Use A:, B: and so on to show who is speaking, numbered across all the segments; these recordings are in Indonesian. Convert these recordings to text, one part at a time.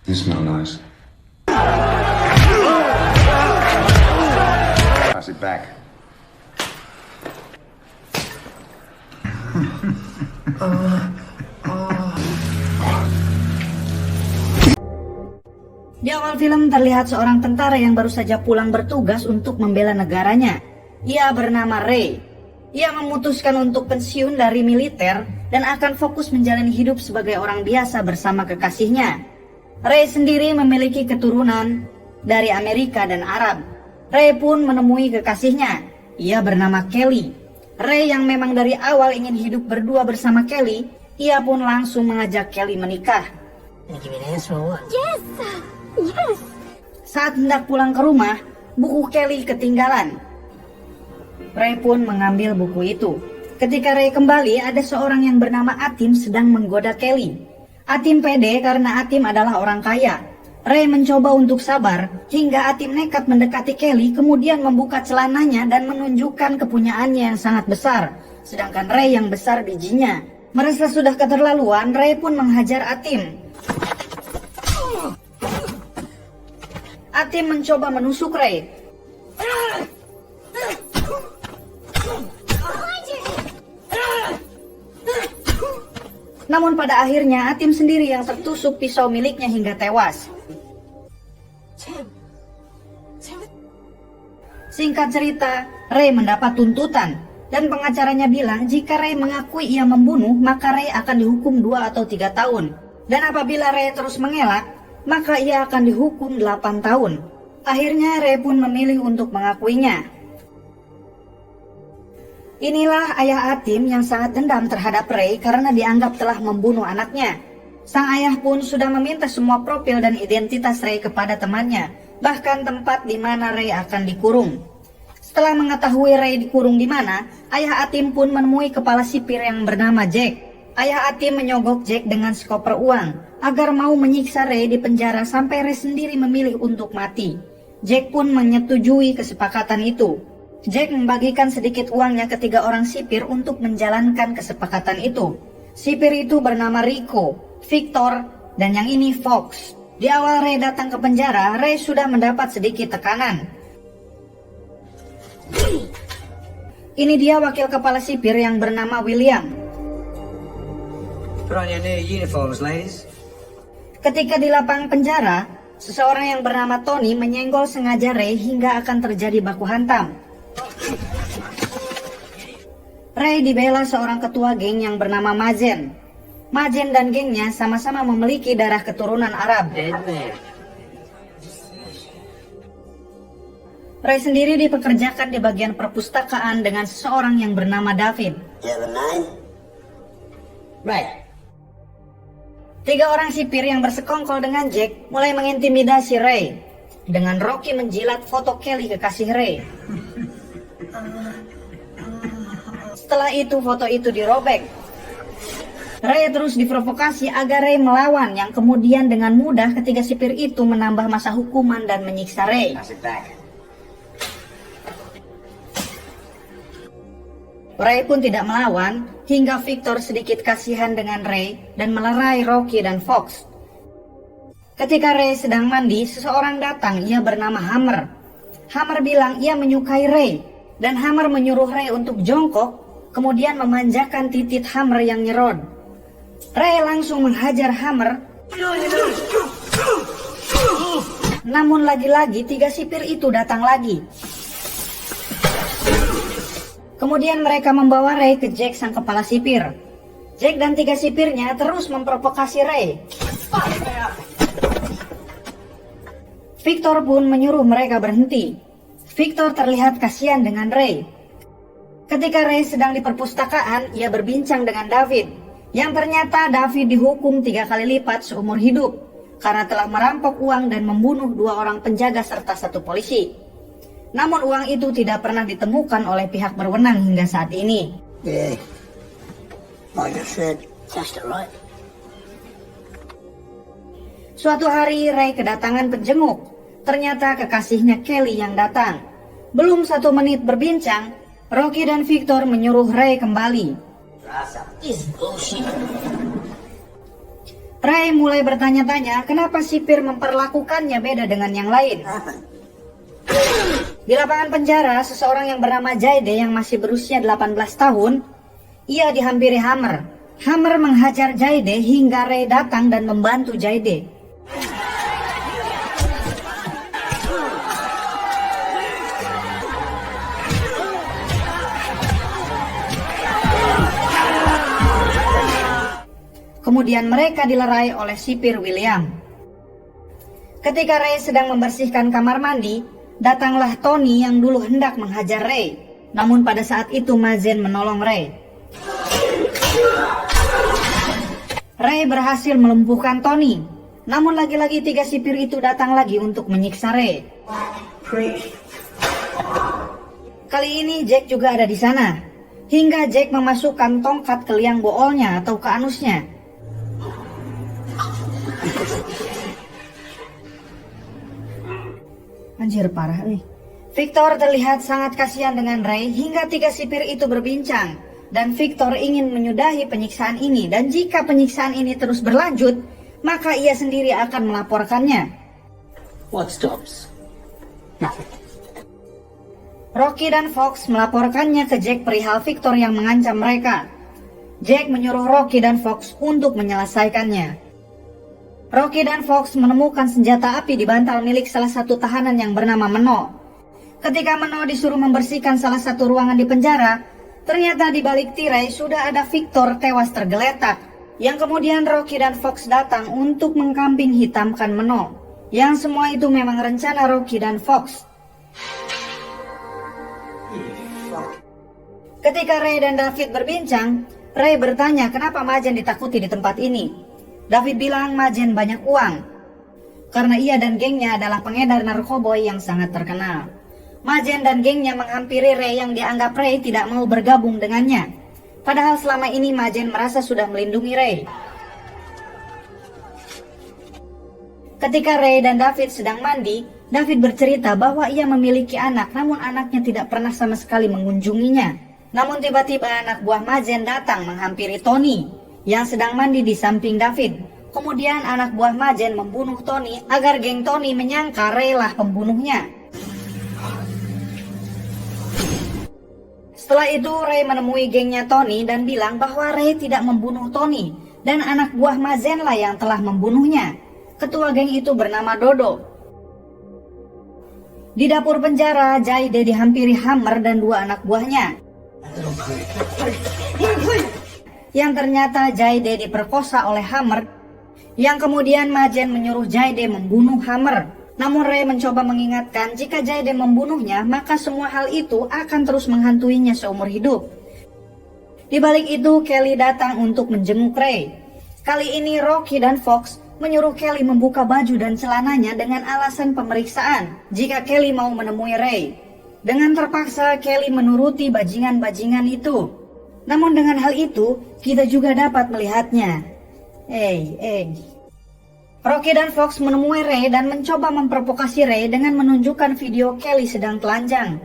A: You smell nice. Pass it back.
B: Di awal film terlihat seorang tentara yang baru saja pulang bertugas untuk membela negaranya. Ia bernama Ray. Ia memutuskan untuk pensiun dari militer dan akan fokus menjalani hidup sebagai orang biasa bersama kekasihnya. Ray sendiri memiliki keturunan dari Amerika dan Arab. Ray pun menemui kekasihnya. Ia bernama Kelly. Ray yang memang dari awal ingin hidup berdua bersama Kelly, ia pun langsung mengajak Kelly menikah.
C: Yes.
B: Saat hendak pulang ke rumah, buku Kelly ketinggalan. Ray pun mengambil buku itu. Ketika Ray kembali, ada seorang yang bernama Atim sedang menggoda Kelly. Atim pede karena Atim adalah orang kaya. Ray mencoba untuk sabar hingga Atim nekat mendekati Kelly, kemudian membuka celananya dan menunjukkan kepunyaannya yang sangat besar. Sedangkan Ray yang besar bijinya. Merasa sudah keterlaluan, Ray pun menghajar Atim. Atim mencoba menusuk Ray. Namun pada akhirnya Atim sendiri yang tertusuk pisau miliknya hingga tewas. Singkat cerita, Ray mendapat tuntutan dan pengacaranya bilang jika Ray mengakui ia membunuh, maka Ray akan dihukum 2 atau 3 tahun. Dan apabila Ray terus mengelak, maka ia akan dihukum 8 tahun. Akhirnya Ray pun memilih untuk mengakuinya. Inilah ayah Atim yang sangat dendam terhadap Ray karena dianggap telah membunuh anaknya. Sang ayah pun sudah meminta semua profil dan identitas Ray kepada temannya, bahkan tempat di mana Ray akan dikurung. Setelah mengetahui Ray dikurung di mana, ayah Atim pun menemui kepala sipir yang bernama Jack. Ayah Atim menyogok Jack dengan sekoper uang agar mau menyiksa Ray di penjara sampai Ray sendiri memilih untuk mati. Jack pun menyetujui kesepakatan itu. Jack membagikan sedikit uangnya ke 3 orang sipir untuk menjalankan kesepakatan itu. Sipir itu bernama Rico, Victor, dan yang ini Fox. Di awal Ray datang ke penjara, Ray sudah mendapat sedikit tekanan. Ini dia wakil kepala sipir yang bernama William.
D: Put on your new uniforms, ladies.
B: Ketika di lapang penjara, seseorang yang bernama Tony menyenggol sengaja Ray hingga akan terjadi baku hantam. Ray dibela seorang ketua geng yang bernama Mazen. Mazen dan gengnya sama-sama memiliki darah keturunan Arab. Ray sendiri dipekerjakan di bagian perpustakaan dengan seseorang yang bernama David.
D: Right.
B: 3 orang sipir yang bersekongkol dengan Jack mulai mengintimidasi Ray dengan Rocky menjilat foto Kelly kekasih Ray. Setelah itu foto itu dirobek. Ray terus diprovokasi agar Ray melawan, yang kemudian dengan mudah ketiga sipir itu menambah masa hukuman dan menyiksa Ray. Ray pun tidak melawan hingga Victor sedikit kasihan dengan Ray dan melerai Rocky dan Fox. Ketika Ray sedang mandi, seseorang datang, ia bernama Hammer. Hammer bilang ia menyukai Ray dan Hammer menyuruh Ray untuk jongkok, kemudian memanjakan titik Hammer yang nyerod. Ray langsung menghajar Hammer. Namun lagi-lagi 3 sipir itu datang lagi. Kemudian mereka membawa Ray ke Jack sang kepala sipir. Jack dan 3 sipirnya terus memprovokasi Ray. Victor pun menyuruh mereka berhenti. Victor terlihat kasihan dengan Ray. Ketika Ray sedang di perpustakaan, ia berbincang dengan David. Yang ternyata David dihukum 3 kali lipat seumur hidup karena telah merampok uang dan membunuh 2 orang penjaga serta 1 polisi. Namun uang itu tidak pernah ditemukan oleh pihak berwenang hingga saat ini.
D: Yeah. Like I said, just right.
B: Suatu hari Ray kedatangan penjenguk. Ternyata kekasihnya Kelly yang datang. Belum 1 menit berbincang, Rocky dan Victor menyuruh Ray kembali. Ray mulai bertanya-tanya kenapa sipir memperlakukannya beda dengan yang lain. Di lapangan penjara, seseorang yang bernama Jayde yang masih berusia 18 tahun, ia dihampiri Hammer. Hammer menghajar Jayde hingga Ray datang dan membantu Jayde. Kemudian mereka dilerai oleh sipir William. Ketika Ray sedang membersihkan kamar mandi, datanglah Tony yang dulu hendak menghajar Ray. Namun pada saat itu Mazen menolong Ray. Ray berhasil melumpuhkan Tony. Namun lagi-lagi 3 sipir itu datang lagi untuk menyiksa Ray. Kali ini Jack juga ada di sana. Hingga Jack memasukkan tongkat ke liang boolnya atau ke anusnya. Anjir, parah nih. Victor terlihat sangat kasihan dengan Ray hingga 3 sipir itu berbincang. Dan Victor ingin menyudahi penyiksaan ini. Dan jika penyiksaan ini terus berlanjut, maka ia sendiri akan melaporkannya.
D: What stops? Nothing.
B: Rocky dan Fox melaporkannya ke Jack perihal Victor yang mengancam mereka. Jack menyuruh Rocky dan Fox untuk menyelesaikannya. Rocky dan Fox menemukan senjata api di bantal milik salah satu tahanan yang bernama Meno. Ketika Meno disuruh membersihkan salah satu ruangan di penjara, ternyata di balik tirai sudah ada Victor tewas tergeletak. Yang kemudian Rocky dan Fox datang untuk mengkambing hitamkan Meno. Yang semua itu memang rencana Rocky dan Fox. Ketika Ray dan David berbincang, Ray bertanya kenapa Mazen ditakuti di tempat ini. David bilang Mazen banyak uang, karena ia dan gengnya adalah pengedar narkoboy yang sangat terkenal. Mazen dan gengnya menghampiri Ray yang dianggap Ray tidak mau bergabung dengannya. Padahal selama ini Mazen merasa sudah melindungi Ray. Ketika Ray dan David sedang mandi, David bercerita bahwa ia memiliki anak, namun anaknya tidak pernah sama sekali mengunjunginya. Namun tiba-tiba anak buah Mazen datang menghampiri Tony yang sedang mandi di samping David. Kemudian anak buah Mazen membunuh Tony agar geng Tony menyangka Ray lah pembunuhnya. Setelah itu Ray menemui gengnya Tony dan bilang bahwa Ray tidak membunuh Tony dan anak buah Mazen lah yang telah membunuhnya. Ketua geng itu bernama Dodo. Di dapur penjara, Jayde dihampiri Hammer dan 2 anak buahnya. Yang ternyata Jayde diperkosa oleh Hammer, yang kemudian Mazen menyuruh Jayde membunuh Hammer. Namun Ray mencoba mengingatkan jika Jayde membunuhnya, maka semua hal itu akan terus menghantuinya seumur hidup. Di balik itu, Kelly datang untuk menjenguk Ray. Kali ini Rocky dan Fox menyuruh Kelly membuka baju dan celananya dengan alasan pemeriksaan jika Kelly mau menemui Ray. Dengan terpaksa Kelly menuruti bajingan-bajingan itu. Namun dengan hal itu, kita juga dapat melihatnya. Rocky dan Fox menemui Ray dan mencoba memprovokasi Ray dengan menunjukkan video Kelly sedang telanjang.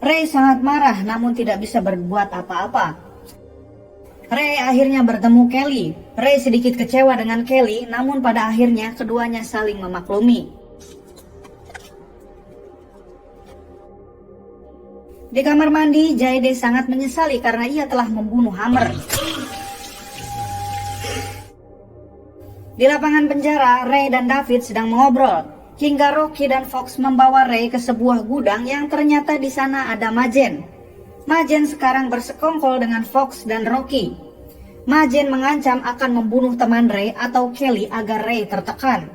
B: Ray sangat marah namun tidak bisa berbuat apa-apa. Ray akhirnya bertemu Kelly. Ray sedikit kecewa dengan Kelly, namun pada akhirnya keduanya saling memaklumi. Di kamar mandi, Jayde sangat menyesali karena ia telah membunuh Hammer. Di lapangan penjara, Ray dan David sedang mengobrol, hingga Rocky dan Fox membawa Ray ke sebuah gudang yang ternyata di sana ada Mazen. Mazen sekarang bersekongkol dengan Fox dan Rocky. Mazen mengancam akan membunuh teman Ray atau Kelly agar Ray tertekan.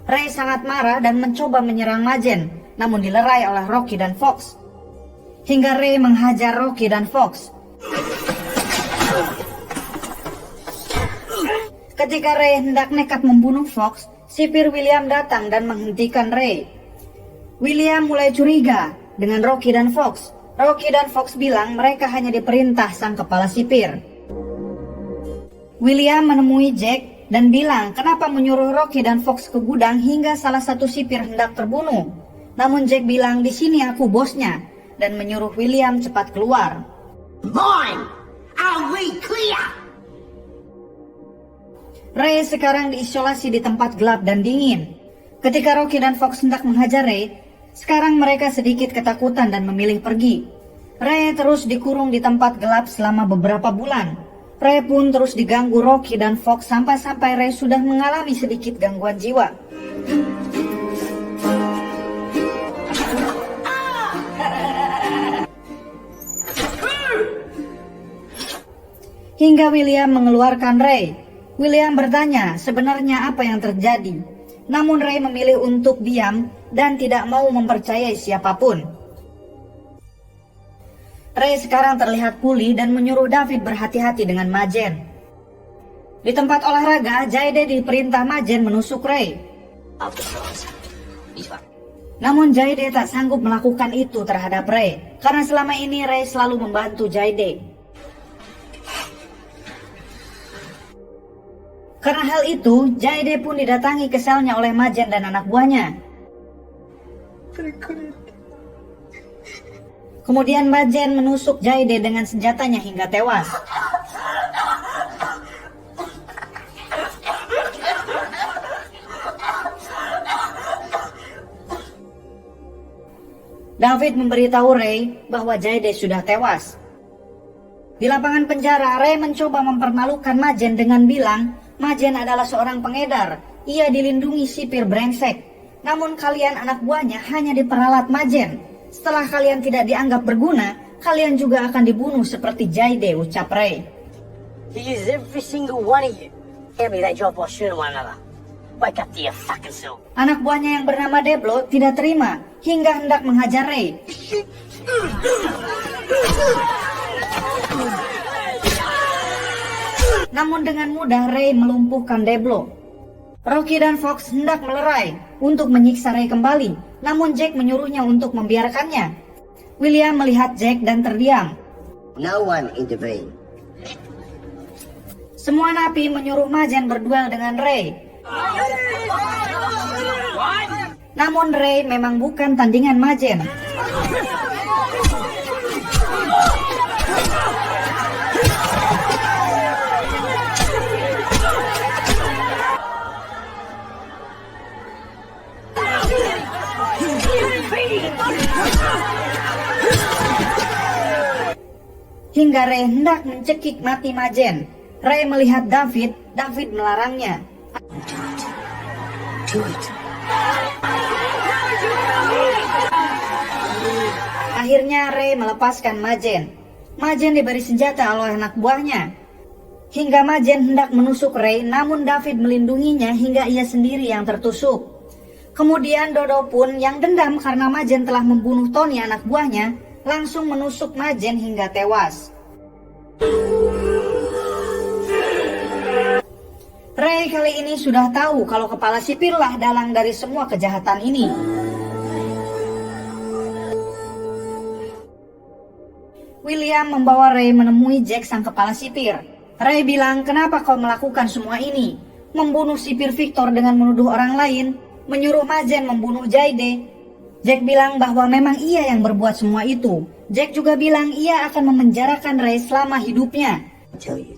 B: Ray sangat marah dan mencoba menyerang Mazen, namun dilerai oleh Rocky dan Fox. Hingga Ray menghajar Rocky dan Fox. Ketika Ray hendak nekat membunuh Fox, sipir William datang dan menghentikan Ray. William mulai curiga dengan Rocky dan Fox. Rocky dan Fox bilang mereka hanya diperintah sang kepala sipir. William menemui Jack dan bilang kenapa menyuruh Rocky dan Fox ke gudang hingga salah satu sipir hendak terbunuh. Namun Jack bilang di sini aku bosnya. dan menyuruh William cepat keluar.
D: Mine! Are we clear?
B: Ray sekarang diisolasi di tempat gelap dan dingin. Ketika Rocky dan Fox hendak menghajar Ray, sekarang mereka sedikit ketakutan dan memilih pergi. Ray terus dikurung di tempat gelap selama beberapa bulan. Ray pun terus diganggu Rocky dan Fox sampai-sampai Ray sudah mengalami sedikit gangguan jiwa. Hingga William mengeluarkan Ray. William bertanya sebenarnya apa yang terjadi. Namun Ray memilih untuk diam dan tidak mau mempercayai siapapun. Ray sekarang terlihat pulih dan menyuruh David berhati-hati dengan Majen. Di tempat olahraga, Jayde diperintah Majen menusuk Ray. Namun Jayde tak sanggup melakukan itu terhadap Ray, karena selama ini Ray selalu membantu Jayde. Karena hal itu, Jayde pun didatangi ke selnya oleh Majen dan anak buahnya. Kemudian Majen menusuk Jayde dengan senjatanya hingga tewas. David memberitahu Ray bahwa Jayde sudah tewas. Di lapangan penjara, Ray mencoba mempermalukan Majen dengan bilang, Majen adalah seorang pengedar. Ia dilindungi sipir brengsek. Namun kalian anak buahnya hanya diperalat Majen. Setelah kalian tidak dianggap berguna, kalian juga akan dibunuh seperti Jayde, ucap Ray.
D: He uses every single one of you. Hand me that job while shooting one another. Wake up to your fucking self.
B: Anak buahnya yang bernama Deblo tidak terima hingga hendak menghajar Ray. Namun dengan mudah Ray melumpuhkan Deblo. Rocky dan Fox hendak melerai untuk menyiksa Ray kembali. Namun Jack menyuruhnya untuk membiarkannya. William melihat Jack dan terdiam.
D: No one intervene.
B: Semua napi menyuruh Majen berduel dengan Ray. Namun Ray memang bukan tandingan Majen. Hingga Ray hendak mencekik mati Majen. Ray melihat David melarangnya.
D: Do it.
B: Akhirnya Ray melepaskan Majen. Majen diberi senjata oleh anak buahnya. Hingga Majen hendak menusuk Ray, namun David melindunginya hingga ia sendiri yang tertusuk. Kemudian Dodo pun yang dendam karena Majen telah membunuh Tony anak buahnya, langsung menusuk Majen hingga tewas. Ray kali ini sudah tahu kalau kepala sipirlah dalang dari semua kejahatan ini. William membawa Ray menemui Jack sang kepala sipir. Ray bilang, kenapa kau melakukan semua ini? Membunuh sipir Victor dengan menuduh orang lain, menyuruh Majen membunuh Jayde. Jack bilang bahwa memang ia yang berbuat semua itu. Jack juga bilang ia akan memenjarakan Ray selama hidupnya.
D: Tell you,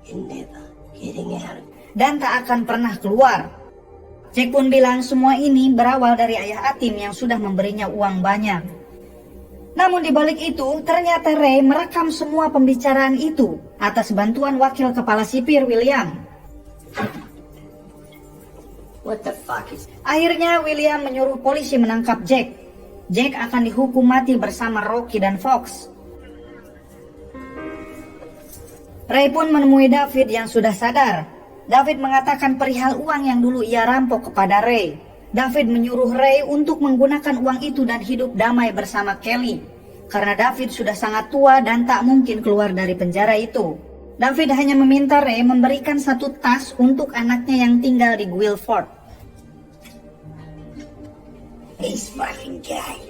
D: you're never getting out.
B: Dan tak akan pernah keluar. Jack pun bilang semua ini berawal dari ayah Atim yang sudah memberinya uang banyak. Namun di balik itu, ternyata Ray merekam semua pembicaraan itu atas bantuan wakil kepala sipir William.
D: What the fuck is...
B: Akhirnya William menyuruh polisi menangkap Jack. Jack akan dihukum mati bersama Rocky dan Fox. Ray pun menemui David yang sudah sadar. David mengatakan perihal uang yang dulu ia rampok kepada Ray. David menyuruh Ray untuk menggunakan uang itu dan hidup damai bersama Kelly. Karena David sudah sangat tua dan tak mungkin keluar dari penjara itu. David hanya meminta Ray memberikan satu tas untuk anaknya yang tinggal di Guilford.
D: He's fucking gay.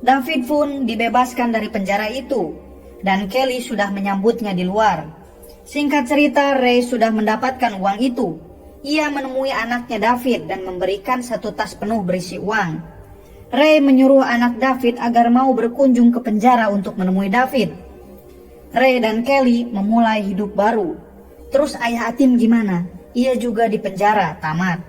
B: David pun dibebaskan dari penjara itu. Dan Kelly sudah menyambutnya di luar. Singkat cerita, Ray sudah mendapatkan uang itu. Ia menemui anaknya David dan memberikan satu tas penuh berisi uang. Ray menyuruh anak David agar mau berkunjung ke penjara untuk menemui David. Ray dan Kelly memulai hidup baru. Terus ayah Atim gimana? Ia juga di penjara, tamat.